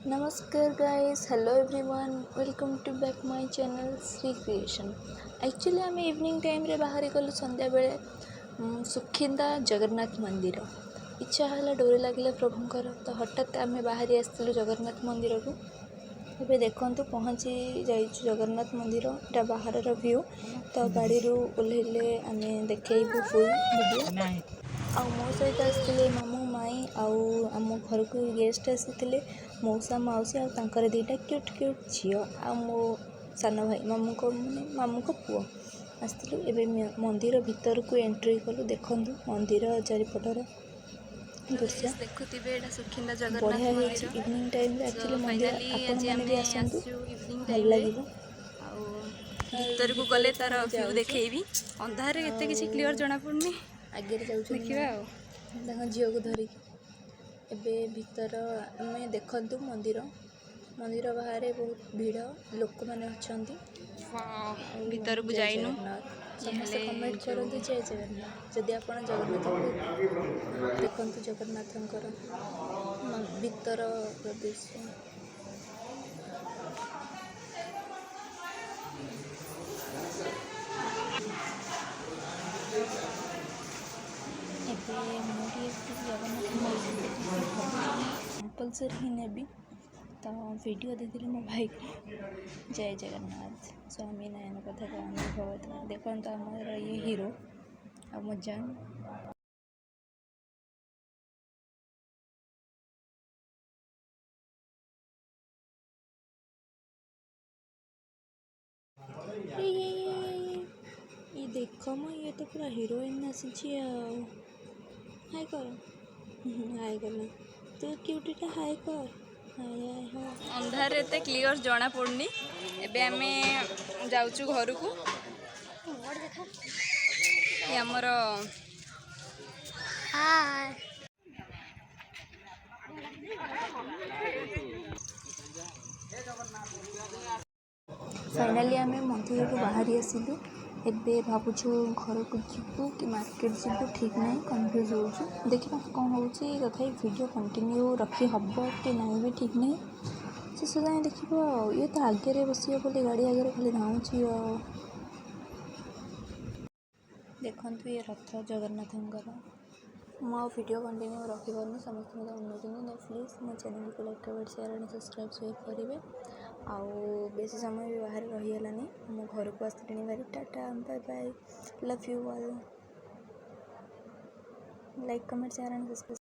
नमस्कार guys, hello everyone, welcome to back my channel Shri creation. Actually आम evening time रे बाहरी गलु संध्या बेले सुखिंदा जगन्नाथ मंदिर। इच्छा है डोरी लगे प्रभुंर तो हठात आम बाहरी आसलु जगन्नाथ मंदिर को। ଏବେ ଦେଖନ୍ତୁ ପହଞ୍ଚି ଯାଇଛୁ ଜଗନ୍ନାଥ ମନ୍ଦିର। ଏଇଟା ବାହାରର ଭ୍ୟୁ। ତ ଗାଡ଼ିରୁ ଓହ୍ଲେଇଲେ ଆମେ ଦେଖେଇବୁ ଫୁଲ୍ ଭିଡ଼ିଓ। ଆଉ ମୋ ସହିତ ଆସିଥିଲେ ମାମୁଁ ମାଇଁ ଆଉ ଆମ ଘରକୁ ଗେଷ୍ଟ ଆସିଥିଲେ ମଉସା ମାଉସୀ ଆଉ ତାଙ୍କର ଦୁଇଟା କ୍ୟୁଟ୍ କ୍ୟୁଟ୍ ଝିଅ ଆଉ ମୋ ସାନ ଭାଇ ମାମୁଁଙ୍କ ପୁଅ ଆସିଥିଲୁ। ଏବେ ମନ୍ଦିର ଭିତରକୁ ଏଣ୍ଟ୍ରି କଲୁ। ଦେଖନ୍ତୁ ମନ୍ଦିର ଚାରିପଟର ଦୃଶ୍ୟ ଦେଖୁଥିବେ। ଏଇଟା ସୁଖିନ୍ଦା ଜଗନ୍ନାଥ ମନ୍ଦିର। ଇଭିନିଂ ଟାଇମ୍ରେ ଆକ୍ଚୁଆଲି ମନ୍ଦିର ଆପଣମାନେ ବି ଆସନ୍ତୁ, ଭଲ ଲାଗିବ। ଆଉ ଭିତରକୁ ଗଲେ ତାର ଭ୍ୟୁ ଦେଖେଇବି। ଅନ୍ଧାରରେ ଏତେ କିଛି କ୍ଲିୟର ଜଣାପଡ଼ୁନି, ଆଗରେ ଯାଉଛନ୍ତି ଦେଖିବା ଆଉ ତାଙ୍କ ଝିଅକୁ ଧରିକି। ଏବେ ଭିତର ଆମେ ଦେଖନ୍ତୁ ମନ୍ଦିର ବାହାରେ ବହୁତ ଭିଡ଼ ଲୋକମାନେ ଅଛନ୍ତି। ଭିତରକୁ ଯାଇନୁ। ସମସ୍ତେ କମେଣ୍ଟ କରନ୍ତୁ ଜୟ ଜଗନ୍ନାଥ ଯଦି ଆପଣ ଜଗନ୍ନାଥଙ୍କୁ ଦେଖନ୍ତୁ। ଜଗନ୍ନାଥଙ୍କର ଭିତର ଦୃଶ୍ୟ ଏବେ ମୁଁ ଟିକେ ଜଗନ୍ନାଥ କମ୍ପଲସରି ହିଁ ନେବି। ତ ଭିଡ଼ିଓ ଦେଇଥିଲି ମୋ ଭାଇକୁ। ଜୟ ଜଗନ୍ନାଥ ସ୍ୱାମୀ ନୟନ ପଥଗାମୀ ଭବତୁ। ଦେଖନ୍ତୁ ଆମର ଇଏ ହିରୋ ଆଉ ମୋ ଜାନ୍। ये देखो म ये तो पूरा हिरोइन आसी। हाय कर हाय कर तू क्यूटीटा हाय कर। अंधार एते क्लियर जना पड़नी। एबे आमे जाउछु घरकू। ये हमर हाय फाइनाली आमे मंदिर को बाहरी आसिलु। एबे भावुछु घर को जीवु कि मार्केट जीवु ठीक नहीं, कन्फ्यूज हो। देखिए कौन हो तथा वीडियो कंटिन्यू रखी हम कि नहीं भी ठीक नहीं। शेष जाए देखो। ये तो आगे बस बोली गाड़ी आगे खाली धाऊँगी। देखु ये रथ जगन्नाथंकर। मो वीडियो कंटिन्यू रखिपारे समस्त मत अनुरोध प्लीज मो चैनल को like comment share and subscribe करेंगे। आउ बेसी समय भी बाहर रहीगलानी। मो घर को आसनी भारी। Tata bye bye love you all. Like comment share and subscribe.